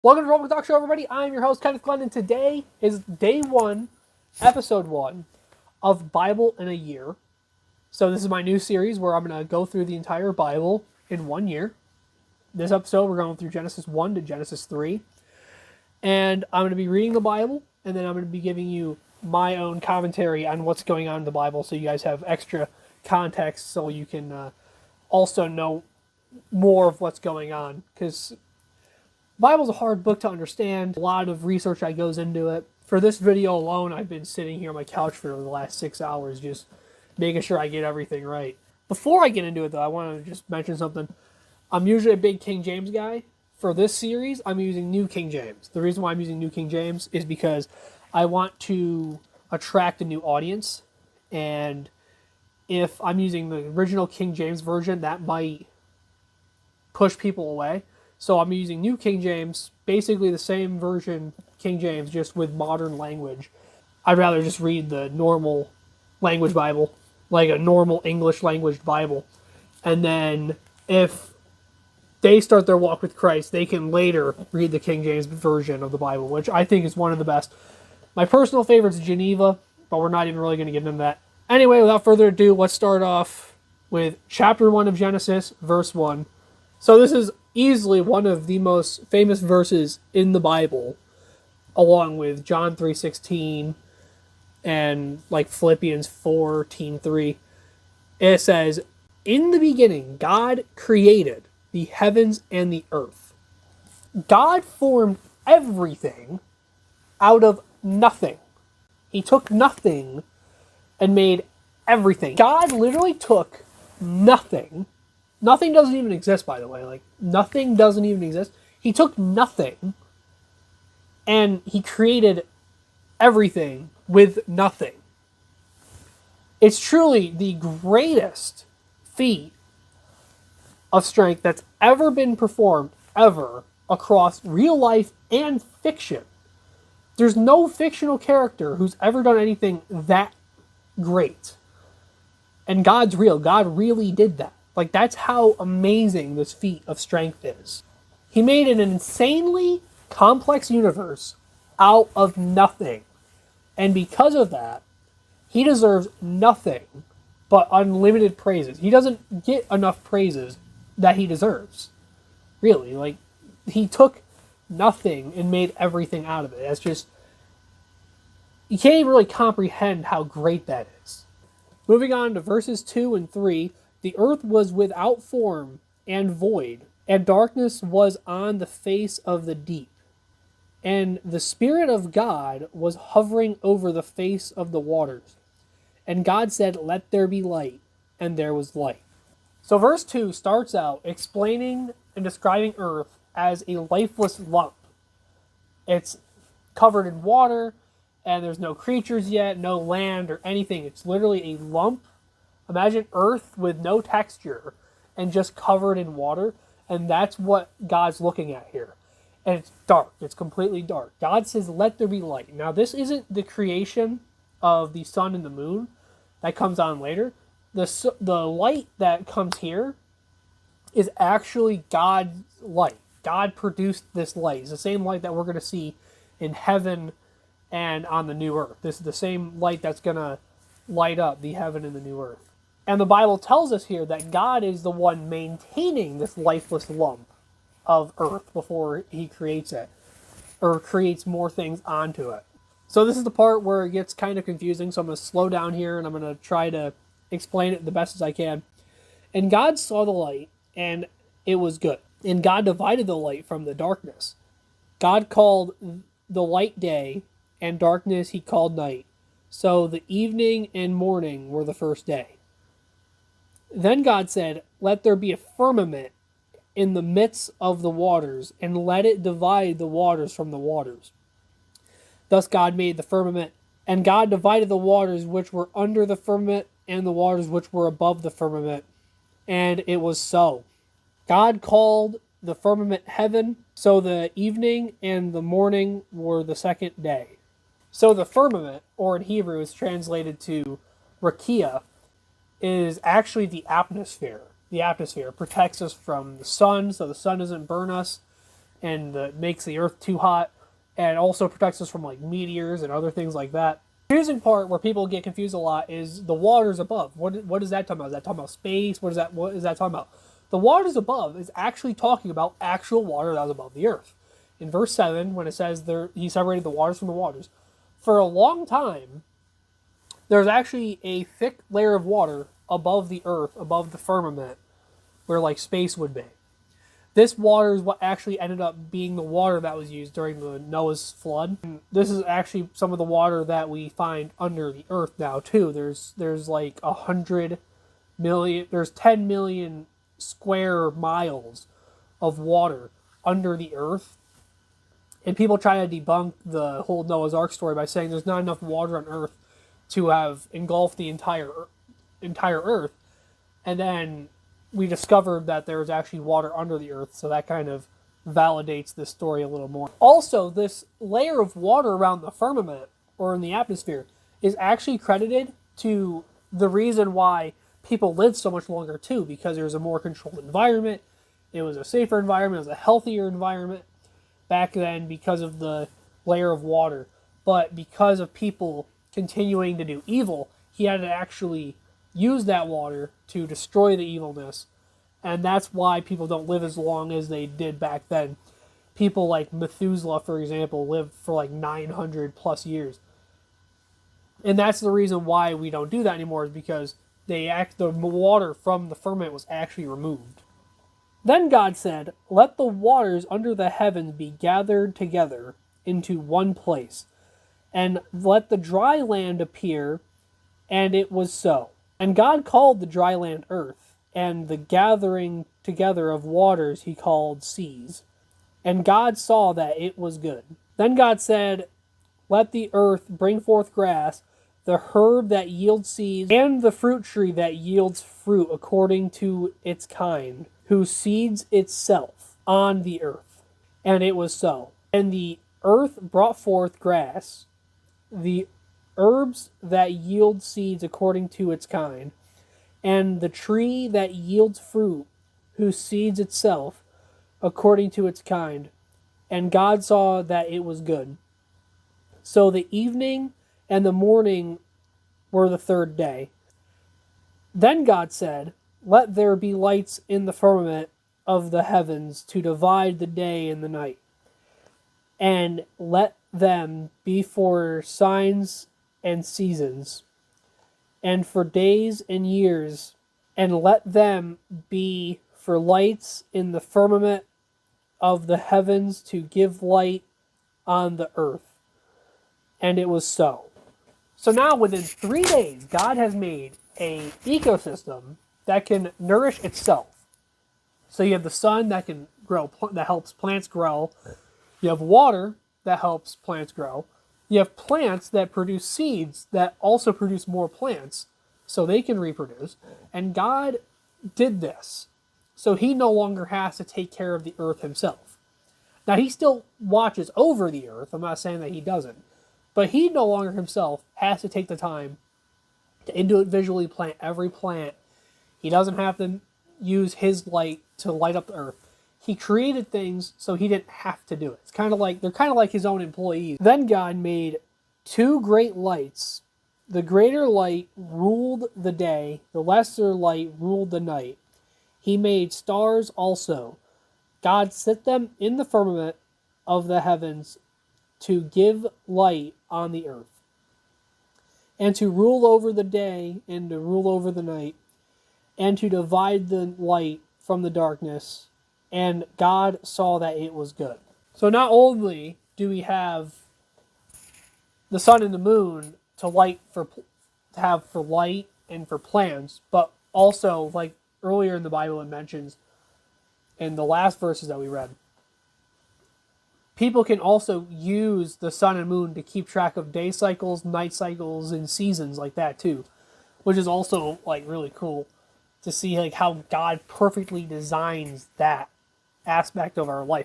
Welcome to Roblox Talk Show, everybody. I'm your host, Kenneth Glenn, and today is day 1, episode 1 of Bible in a Year. So this is my new series where I'm going to go through the entire Bible in 1 year. This episode, we're going through Genesis 1 to Genesis 3. And I'm going to be reading the Bible, and then I'm going to be giving you my own commentary on what's going on in the Bible so you guys have extra context so you can also know more of what's going on. Because Bible's a hard book to understand. A lot of research that goes into it. For this video alone, I've been sitting here on my couch for the last 6 hours just making sure I get everything right. Before I get into it, though, I want to just mention something. I'm usually a big King James guy. For this series, I'm using New King James. The reason why I'm using New King James is because I want to attract a new audience. And if I'm using the original King James version, that might push people away. So I'm using New King James, basically the same version, King James, just with modern language. I'd rather just read the normal language Bible, like a normal English language Bible. And then if they start their walk with Christ, they can later read the King James version of the Bible, which I think is one of the best. My personal favorite is Geneva, but we're not even really going to get into that. Anyway, without further ado, let's start off with chapter 1 of Genesis, verse 1. So this is easily one of the most famous verses in the Bible, along with John 3:16 and like Philippians 4:3. It says, "In the beginning, God created the heavens and the earth." God formed everything out of nothing. He took nothing and made everything. God literally took nothing. Nothing doesn't even exist, by the way. Like, nothing doesn't even exist. He took nothing and he created everything with nothing. It's truly the greatest feat of strength that's ever been performed, ever, across real life and fiction. There's no fictional character who's ever done anything that great. And God's real. God really did that. Like, that's how amazing this feat of strength is. He made an insanely complex universe out of nothing. And because of that, he deserves nothing but unlimited praises. He doesn't get enough praises that he deserves. Really. Like, he took nothing and made everything out of it. That's just... You can't even really comprehend how great that is. Moving on to verses 2 and 3... The earth was without form and void, and darkness was on the face of the deep. And the Spirit of God was hovering over the face of the waters. And God said, "Let there be light," and there was light. So verse 2 starts out explaining and describing earth as a lifeless lump. It's covered in water, and there's no creatures yet, no land or anything. It's literally a lump. Imagine earth with no texture and just covered in water, and that's what God's looking at here. And it's dark. It's completely dark. God says, "Let there be light." Now, this isn't the creation of the sun and the moon that comes on later. The light that comes here is actually God's light. God produced this light. It's the same light that we're going to see in heaven and on the new earth. This is the same light that's going to light up the heaven and the new earth. And the Bible tells us here that God is the one maintaining this lifeless lump of earth before he creates it, or creates more things onto it. So this is the part where it gets kind of confusing, so I'm going to slow down here and I'm going to try to explain it the best as I can. "And God saw the light, and it was good. And God divided the light from the darkness. God called the light day, and darkness he called night. So the evening and morning were the first day. Then God said, 'Let there be a firmament in the midst of the waters, and let it divide the waters from the waters.' Thus God made the firmament, and God divided the waters which were under the firmament and the waters which were above the firmament. And it was so. God called the firmament heaven, so the evening and the morning were the second day." So the firmament, or in Hebrew is translated to rakia, is actually the atmosphere. The atmosphere protects us from the sun, so the sun doesn't burn us. and makes the earth too hot, and also protects us from like meteors and other things like that. The confusing part where people get confused a lot is the waters above. What is that talking about? Is that talking about space? What is that talking about? The waters above is actually talking about actual water that was above the earth. In verse 7, when it says there, he separated the waters from the waters, for a long time, there's actually a thick layer of water above the earth, above the firmament, where like space would be. This water is what actually ended up being the water that was used during the Noah's flood. And this is actually some of the water that we find under the earth now too. There's like 100 million, there's 10 million square miles of water under the earth. And people try to debunk the whole Noah's Ark story by saying there's not enough water on Earth to have engulfed the entire Earth. And then we discovered that there was actually water under the Earth, so that kind of validates this story a little more. Also, this layer of water around the firmament, or in the atmosphere, is actually credited to the reason why people lived so much longer too, because there was a more controlled environment, it was a safer environment, it was a healthier environment back then because of the layer of water. But because of people continuing to do evil, he had to actually use that water to destroy the evilness. And that's why people don't live as long as they did back then. People like Methuselah, for example, lived for like 900 plus years. And that's the reason why we don't do that anymore, is because the water from the firmament was actually removed. Then God said, let the waters under the heavens be gathered together into one place, and let the dry land appear, and it was so. And God called the dry land earth, and the gathering together of waters he called seas. And God saw that it was good. Then God said, let the earth bring forth grass, the herb that yields seeds, and the fruit tree that yields fruit according to its kind, whose seeds itself on the earth. And it was so. And the earth brought forth grass, the herbs that yield seeds according to its kind, and the tree that yields fruit, whose seeds itself according to its kind. And God saw that it was good. So the evening and the morning were the third day. Then God said, let there be lights in the firmament of the heavens to divide the day and the night, and let them be for signs and seasons, and for days and years, and let them be for lights in the firmament of the heavens to give light on the earth. And it was so. So now within 3 days, God has made an ecosystem that can nourish itself. So you have the sun that can grow, that helps plants grow. You have water that helps plants grow. You have plants that produce seeds that also produce more plants so they can reproduce. And God did this. So he no longer has to take care of the earth himself. Now he still watches over the earth. I'm not saying that he doesn't. But he no longer himself has to take the time to individually plant every plant. He doesn't have to use his light to light up the earth. He created things so he didn't have to do it. It's kind of like, they're kind of like his own employees. Then God made 2 great lights. The greater light ruled the day, the lesser light ruled the night. He made stars also. God set them in the firmament of the heavens to give light on the earth, and to rule over the day and to rule over the night, and to divide the light from the darkness. And God saw that it was good. So not only do we have the sun and the moon to have for light and for plants, but also, like earlier in the Bible it mentions in the last verses that we read, people can also use the sun and moon to keep track of day cycles, night cycles, and seasons like that too, which is also like really cool to see like how God perfectly designs that aspect of our life.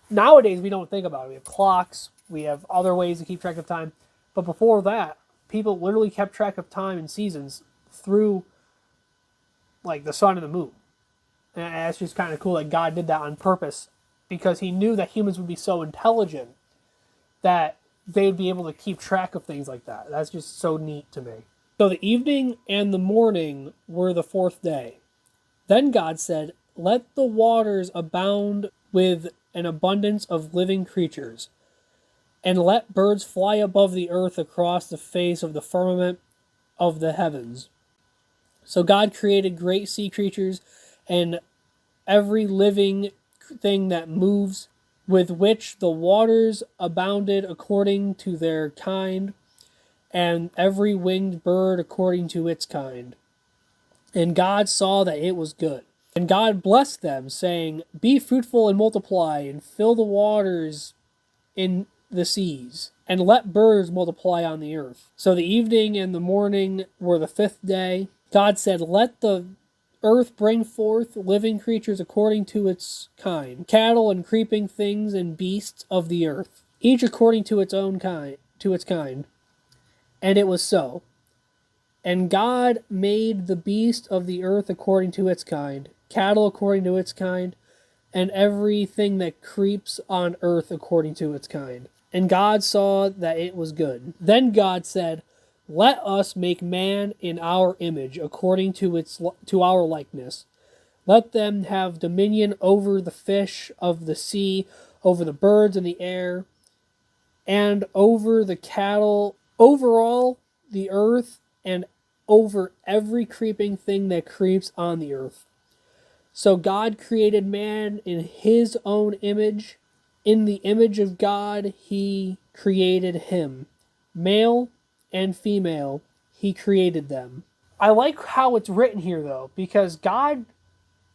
Nowadays we don't think about it. We have clocks, we have other ways to keep track of time, but before that, people literally kept track of time and seasons through like the sun and the moon. And that's just kind of cool that God did that on purpose because he knew that humans would be so intelligent that they'd be able to keep track of things like that. That's just so neat to me. So the evening and the morning were the fourth day. Then God said, "Let the waters abound with an abundance of living creatures, and let birds fly above the earth across the face of the firmament of the heavens." So God created great sea creatures and every living thing that moves, with which the waters abounded according to their kind, and every winged bird according to its kind. And God saw that it was good. And God blessed them, saying, "Be fruitful and multiply, and fill the waters in the seas, and let birds multiply on the earth." So the evening and the morning were the fifth day. God said, "Let the earth bring forth living creatures according to its kind, cattle and creeping things and beasts of the earth, each according to its own kind, And it was so. And God made the beast of the earth according to its kind, cattle according to its kind, and everything that creeps on earth according to its kind. And God saw that it was good. Then God said, "Let us make man in our image, according to our likeness. Let them have dominion over the fish of the sea, over the birds in the air, and over the cattle, over all the earth, and over every creeping thing that creeps on the earth." So God created man in his own image. In the image of God, he created him. Male and female, he created them. I like how it's written here, though, because God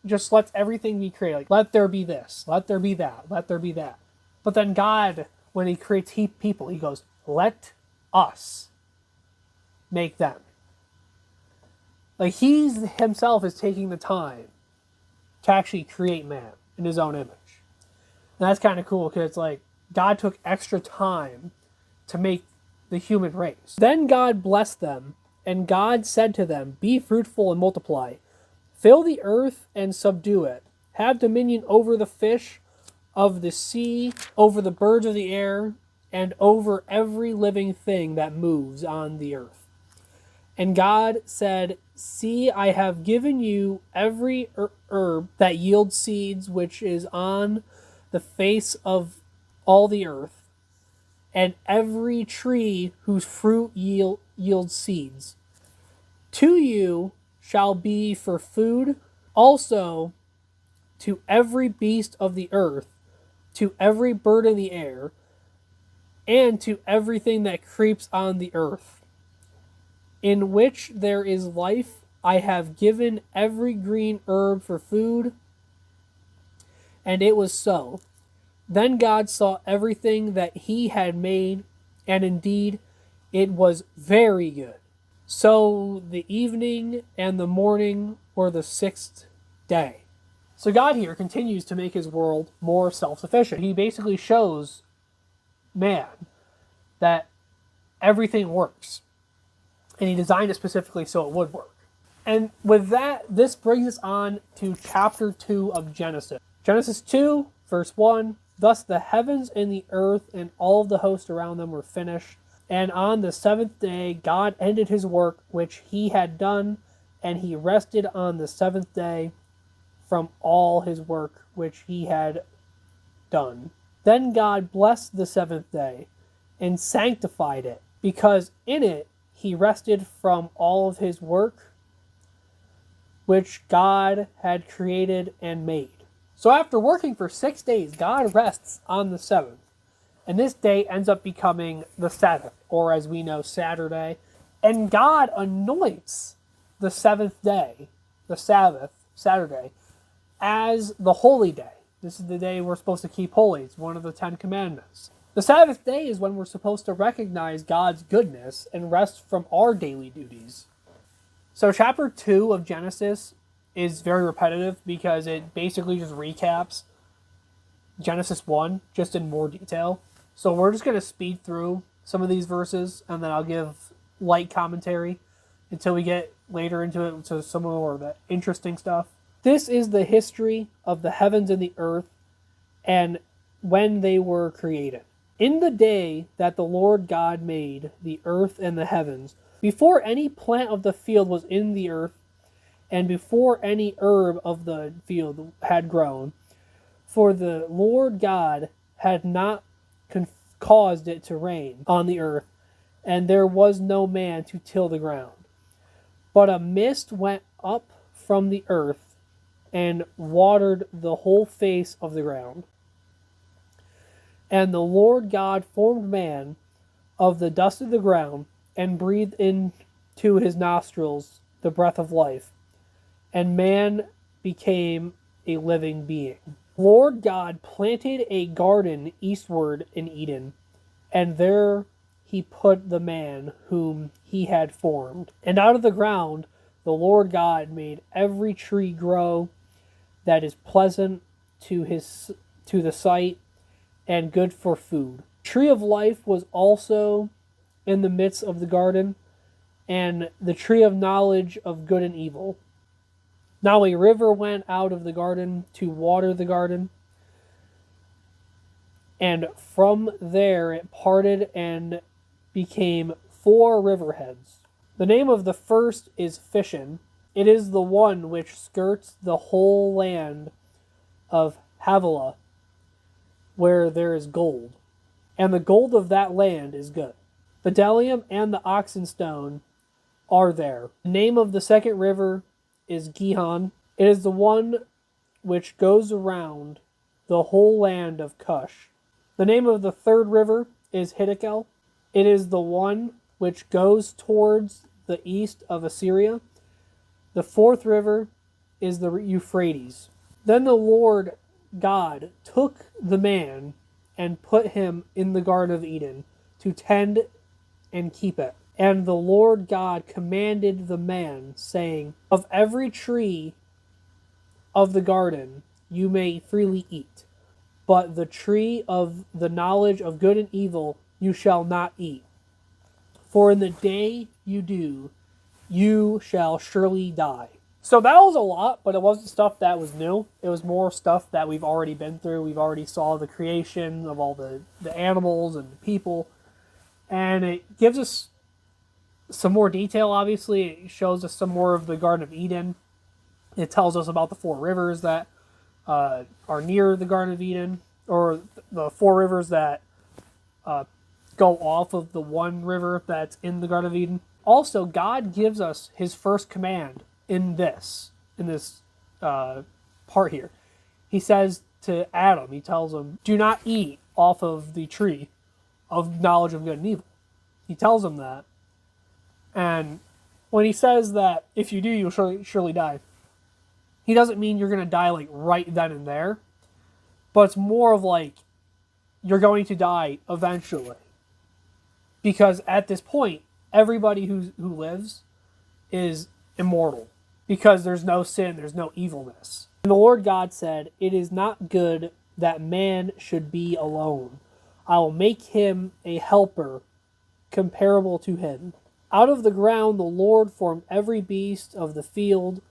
just lets everything be created. Like, let there be this, let there be that, let there be that. But then God, when he creates people, he goes, "Let us make them." Like, he himself is taking the time to actually create man in his own image. And that's kind of cool, because it's like God took extra time to make the human race. Then God blessed them, and God said to them, "Be fruitful and multiply. Fill the earth and subdue it. Have dominion over the fish of the sea, over the birds of the air, and over every living thing that moves on the earth." And God said, "See, I have given you every herb that yields seeds, which is on the face of all the earth, and every tree whose fruit yields seeds. To you shall be for food, also to every beast of the earth, to every bird in the air, and to everything that creeps on the earth. In which there is life, I have given every green herb for food." And it was so. Then God saw everything that he had made, and indeed it was very good. So the evening and the morning were the sixth day. So God here continues to make his world more self-sufficient. He basically shows man that everything works. And he designed it specifically so it would work. And with that, this brings us on to chapter 2 of Genesis. Genesis 2, verse 1, "Thus the heavens and the earth and all of the host around them were finished. And on the seventh day God ended his work which he had done, and he rested on the seventh day from all his work which he had done. Then God blessed the seventh day and sanctified it, because in it he rested from all of his work which God had created and made." So after working for 6 days, God rests on the seventh. And this day ends up becoming the Sabbath, or as we know, Saturday. And God anoints the seventh day, the Sabbath, Saturday, as the holy day. This is the day we're supposed to keep holy. It's one of the 10 Commandments. The Sabbath day is when we're supposed to recognize God's goodness and rest from our daily duties. So chapter 2 of Genesis is very repetitive because it basically just recaps Genesis 1 just in more detail. So we're just going to speed through some of these verses, and then I'll give light commentary until we get later into it, to some more of the interesting stuff. "This is the history of the heavens and the earth, and when they were created. In the day that the Lord God made the earth and the heavens, before any plant of the field was in the earth, and before any herb of the field had grown, for the Lord God had not caused it to rain on the earth, and there was no man to till the ground. But a mist went up from the earth and watered the whole face of the ground. And the Lord God formed man of the dust of the ground, and breathed into his nostrils the breath of life, and man became a living being. Lord God planted a garden eastward in Eden, and there he put the man whom he had formed. And out of the ground the Lord God made every tree grow that is pleasant to the sight, and good for food. Tree of life was also in the midst of the garden, and the tree of knowledge of good and evil. Now a river went out of the garden to water the garden, and from there it parted and became 4 riverheads. The name of the first is Fishon. It is the one which skirts the whole land of Havilah, where there is gold, and the gold of that land is good. Bdellium and the oxenstone are there. The name of the second river is Gihon. It is the one which goes around the whole land of Cush. The name of the third river is Hiddekel. It is the one which goes towards the east of Assyria. The fourth river is the Euphrates. Then the Lord God took the man and put him in the Garden of Eden to tend and keep it. And the Lord God commanded the man, saying, of every tree of the garden you may freely eat, but the tree of the knowledge of good and evil you shall not eat. For in the day you do, you shall surely die. So that was a lot, but it wasn't stuff that was new. It was more stuff that we've already been through. We've already saw the creation of all the animals and the people. And it gives us some more detail, obviously. It shows us some more of the Garden of Eden. It tells us about the 4 rivers that are near the Garden of Eden, or the 4 rivers that go off of the one river that's in the Garden of Eden. Also, God gives us his first command in this part here. He says to Adam, he tells him, do not eat off of the tree of knowledge of good and evil. He tells him that. And when he says that if you do, you'll surely die, he doesn't mean you're going to die like right then and there, but it's more of like you're going to die eventually. Because at this point, everybody who lives is immortal, because there's no sin, there's no evilness. And the Lord God said, it is not good that man should be alone. I will make him a helper comparable to him. Out of the ground the Lord formed every beast of the field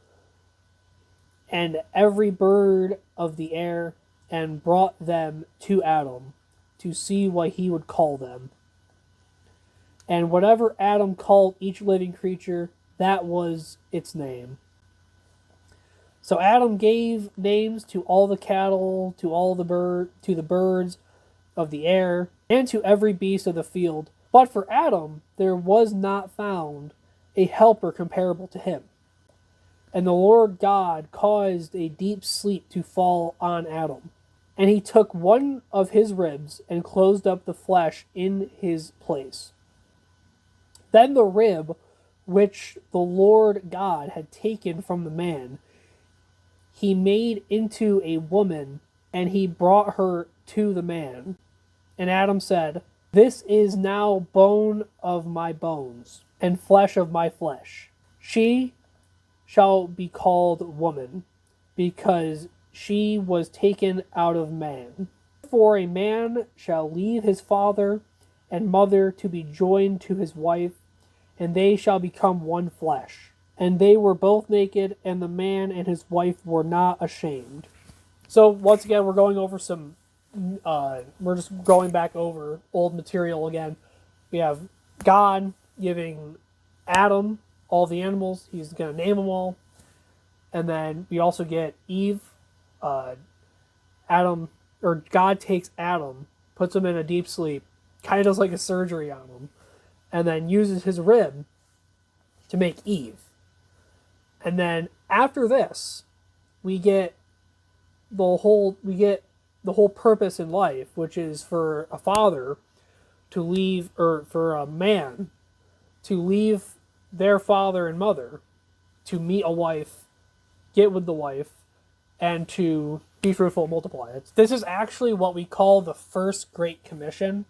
and every bird of the air, and brought them to Adam to see what he would call them. And whatever Adam called each living creature, that was its name. So Adam gave names to all the cattle, to the birds of the air, and to every beast of the field. But for Adam there was not found a helper comparable to him. And the Lord God caused a deep sleep to fall on Adam. And he took one of his ribs and closed up the flesh in his place. Then the rib which the Lord God had taken from the man, he made into a woman, and he brought her to the man. And Adam said, this is now bone of my bones, and flesh of my flesh. She shall be called woman, because she was taken out of man. For a man shall leave his father and mother to be joined to his wife, and they shall become one flesh. And they were both naked, and the man and his wife were not ashamed. So once again, we're going over some we're just going back over old material again. We have God giving Adam all the animals. He's going to name them all. And then we also get Eve. Adam, or God takes Adam, puts him in a deep sleep, kind of does like a surgery on him, and then uses his rib to make Eve. And then after this, we get the whole purpose in life, which is for a father to leave, or for a man to leave their father and mother, to meet a wife, get with the wife, and to be fruitful and multiply. This is actually what we call the first Great Commission.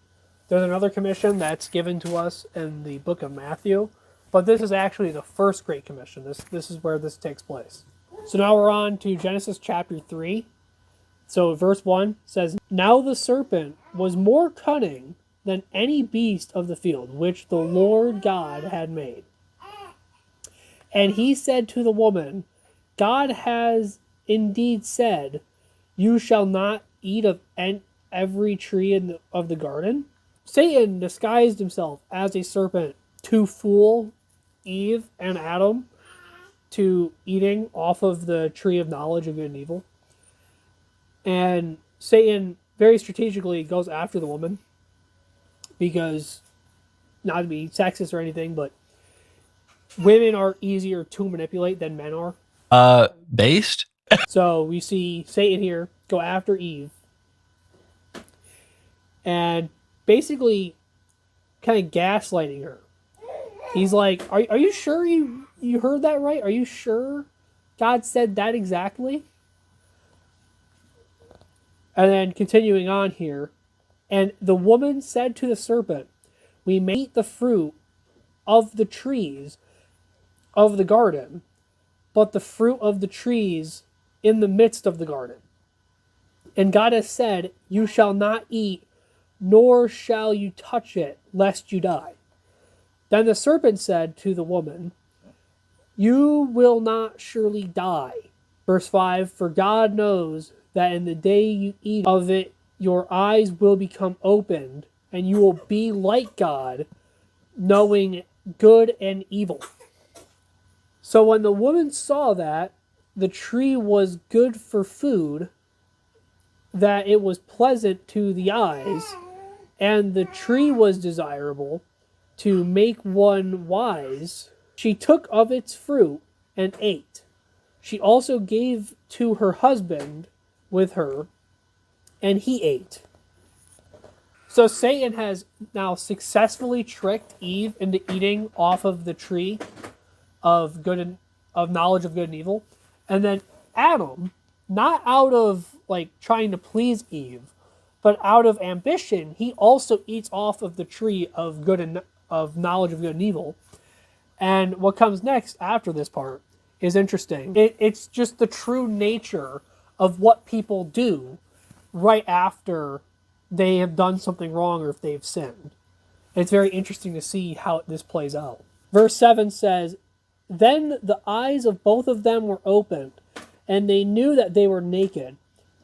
There's another commission that's given to us in the book of Matthew, but this is actually the first Great Commission. This is where this takes place. So now we're on to Genesis chapter 3. So verse 1 says, "Now the serpent was more cunning than any beast of the field, which the Lord God had made. And he said to the woman, God has indeed said, you shall not eat of every tree of the garden." Satan disguised himself as a serpent to fool Eve and Adam to eating off of the tree of knowledge of good and evil. And Satan very strategically goes after the woman because, not to be sexist or anything, but women are easier to manipulate than men are. Based? So we see Satan here go after Eve and basically kind of gaslighting her. He's like, are you sure you heard that right? Are you sure God said that exactly? And then continuing on here, and the woman said to the serpent, we may eat the fruit of the trees of the garden, but the fruit of the trees in the midst of the garden. And God has said, you shall not eat, nor shall you touch it, lest you die. Then the serpent said to the woman, you will not surely die. Verse 5, for God knows that in the day you eat of it, your eyes will become opened, and you will be like God, knowing good and evil. So when the woman saw that the tree was good for food, that it was pleasant to the eyes, and the tree was desirable to make one wise, she took of its fruit and ate. She also gave to her husband with her, and he ate. So Satan has now successfully tricked Eve into eating off of the tree of knowledge of good and evil. And then Adam, not out of like trying to please Eve, but out of ambition, he also eats off of the tree of of knowledge of good and evil. And what comes next after this part is interesting. It's just the true nature of what people do right after they have done something wrong or if they've sinned. It's very interesting to see how this plays out. Verse 7 says, then the eyes of both of them were opened, and they knew that they were naked.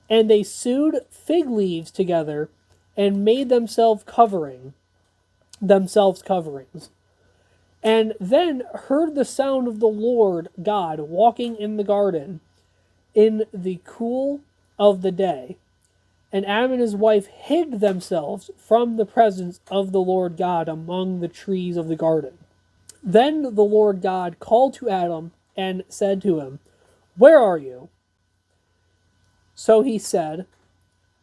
And they sewed fig leaves together and made themselves coverings. And then heard the sound of the Lord God walking in the garden in the cool of the day. And Adam and his wife hid themselves from the presence of the Lord God among the trees of the garden. Then the Lord God called to Adam and said to him, where are you? So he said,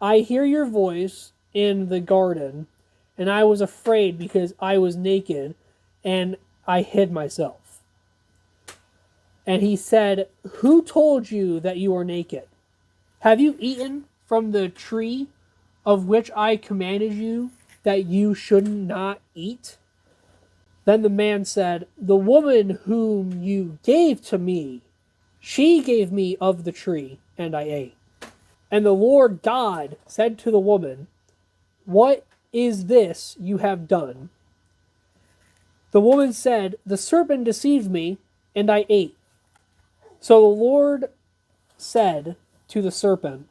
I hear your voice in the garden, and I was afraid because I was naked, and I hid myself. And he said, who told you that you are naked? Have you eaten from the tree of which I commanded you that you should not eat? Then the man said, the woman whom you gave to me, she gave me of the tree, and I ate. And the Lord God said to the woman, what is this you have done? The woman said, the serpent deceived me, and I ate. So the Lord said to the serpent,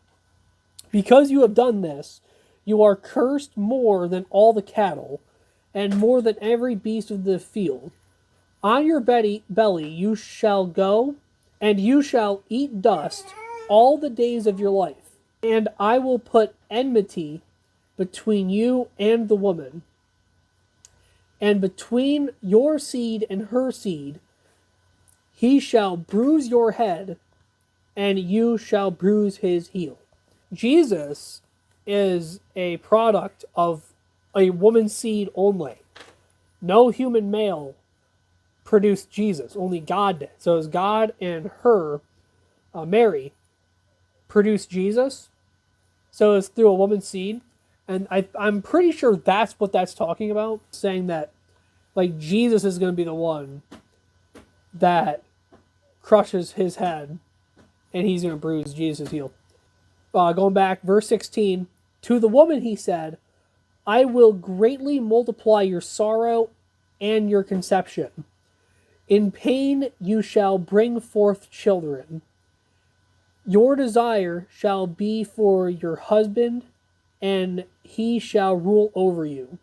Because you have done this, you are cursed more than all the cattle, and more than every beast of the field. On your belly you shall go, and you shall eat dust all the days of your life. And I will put enmity between you and the woman, and between your seed and her seed. He shall bruise your head, and you shall bruise his heel. Jesus is a product of a woman's seed only. No human male produced Jesus, only God did. So as God and her, Mary, produced Jesus, so it's through a woman's seed. And I'm pretty sure that's what that's talking about, saying that like Jesus is going to be the one that crushes his head and he's going to bruise Jesus' heel. Going back, verse 16, to the woman he said, I will greatly multiply your sorrow and your conception. In pain you shall bring forth children. Your desire shall be for your husband, and he shall rule over you.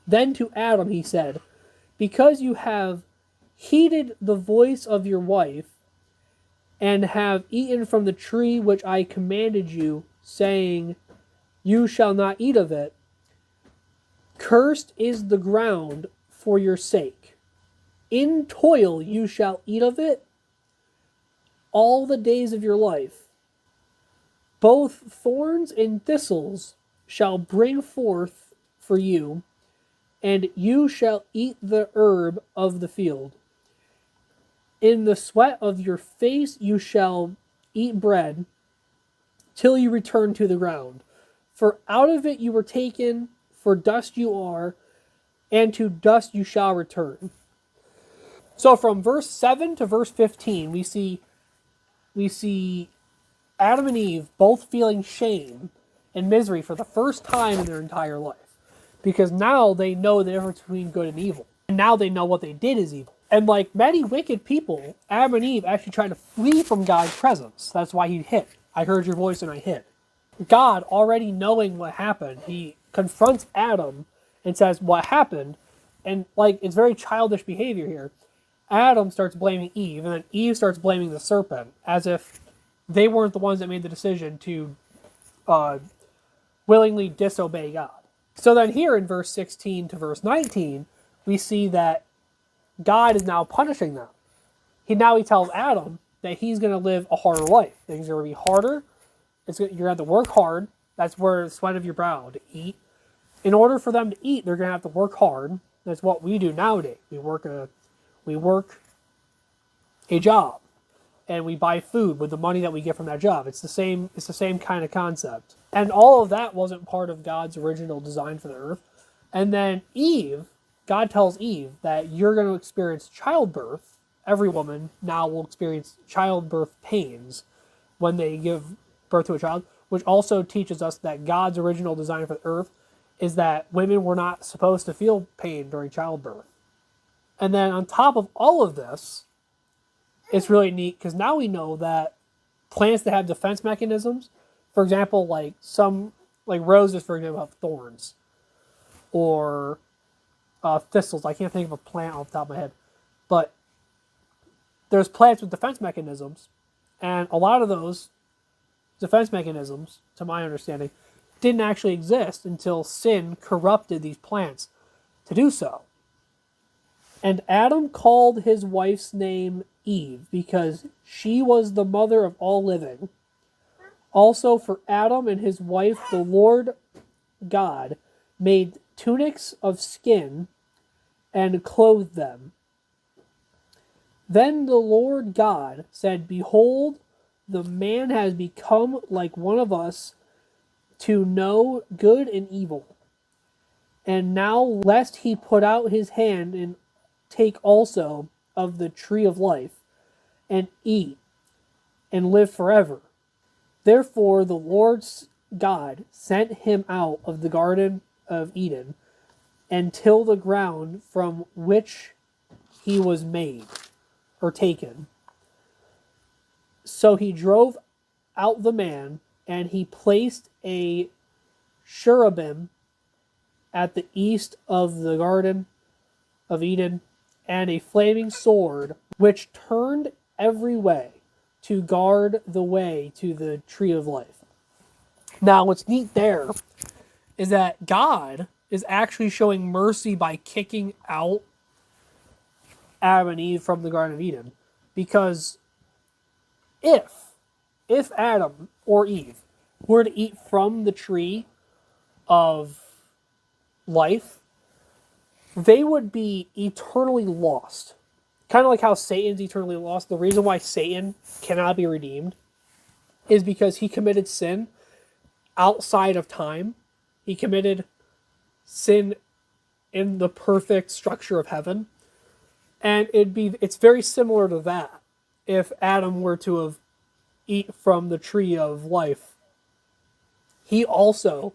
Then to Adam he said, because you have heeded the voice of your wife, and have eaten from the tree which I commanded you, saying, you shall not eat of it, cursed is the ground for your sake. In toil you shall eat of it all the days of your life. Both thorns and thistles shall bring forth for you, and you shall eat the herb of the field. In the sweat of your face you shall eat bread, till you return to the ground. For out of it you were taken, for dust you are, and to dust you shall return. So from verse 7 to verse 15, we see Adam and Eve both feeling shame and misery for the first time in their entire life. Because now they know the difference between good and evil. And now they know what they did is evil. And like many wicked people, Adam and Eve actually tried to flee from God's presence. That's why he hid. I heard your voice and I hid. God, already knowing what happened, he confronts Adam and says, what happened? And like, it's very childish behavior here. Adam starts blaming Eve, and then Eve starts blaming the serpent, as if they weren't the ones that made the decision to willingly disobey God. So then here in verse 16 to verse 19, we see that God is now punishing them. He tells Adam that he's going to live a harder life. Things are going to be harder. You're going to have to work hard. That's where the sweat of your brow to eat. In order for them to eat, they're going to have to work hard. That's what we do nowadays. We work a job, and we buy food with the money that we get from that job. It's the same kind of concept. And all of that wasn't part of God's original design for the earth. And then God tells Eve that you're going to experience childbirth. Every woman now will experience childbirth pains when they give birth to a child, which also teaches us that God's original design for the earth is that women were not supposed to feel pain during childbirth. And then on top of all of this, it's really neat because now we know that plants that have defense mechanisms, for example, like roses, for example, have thorns, or thistles. I can't think of a plant off the top of my head, but there's plants with defense mechanisms, and a lot of those defense mechanisms, to my understanding, didn't actually exist until sin corrupted these plants to do so. And Adam called his wife's name Eve because she was the mother of all living. Also for Adam and his wife, the Lord God made tunics of skin and clothed them. Then the Lord God said, behold, the man has become like one of us to know good and evil. And now lest he put out his hand and take also of the tree of life and eat and live forever. Therefore the Lord God sent him out of the Garden of Eden and till the ground from which he was made or taken. So he drove out the man, and he placed a cherubim at the east of the Garden of Eden, and a flaming sword which turned every way to guard the way to the tree of life. Now, what's neat there is that God is actually showing mercy by kicking out Adam and Eve from the Garden of Eden. Because if Adam or Eve were to eat from the tree of life, they would be eternally lost. Kind of like how Satan's eternally lost. The reason why Satan cannot be redeemed is because he committed sin outside of time. He committed sin in the perfect structure of heaven. And it's very similar to that if Adam were to have eat from the tree of life. He also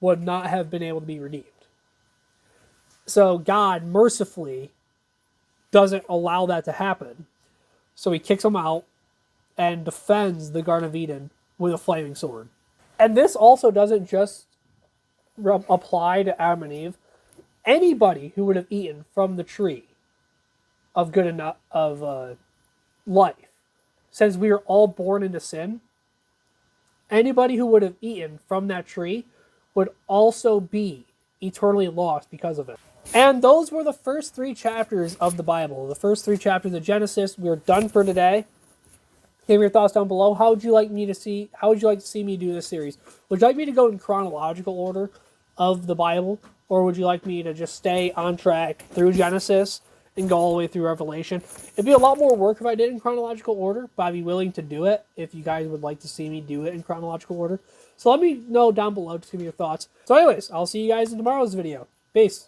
would not have been able to be redeemed. So God mercifully doesn't allow that to happen. So he kicks him out and defends the Garden of Eden with a flaming sword. And this also doesn't just apply to Adam and Eve. Anybody who would have eaten from the tree of good enough of life, since we are all born into sin, anybody who would have eaten from that tree would also be eternally lost because of it. And those were the first 3 chapters of the Bible. The first 3 chapters of Genesis. We're done for today. Give me your thoughts down below. How would you like to see me do this series? Would you like me to go in chronological order of the Bible? Or would you like me to just stay on track through Genesis and go all the way through Revelation? It'd be a lot more work if I did in chronological order, but I'd be willing to do it if you guys would like to see me do it in chronological order. So let me know down below to give me your thoughts. So anyways, I'll see you guys in tomorrow's video. Peace.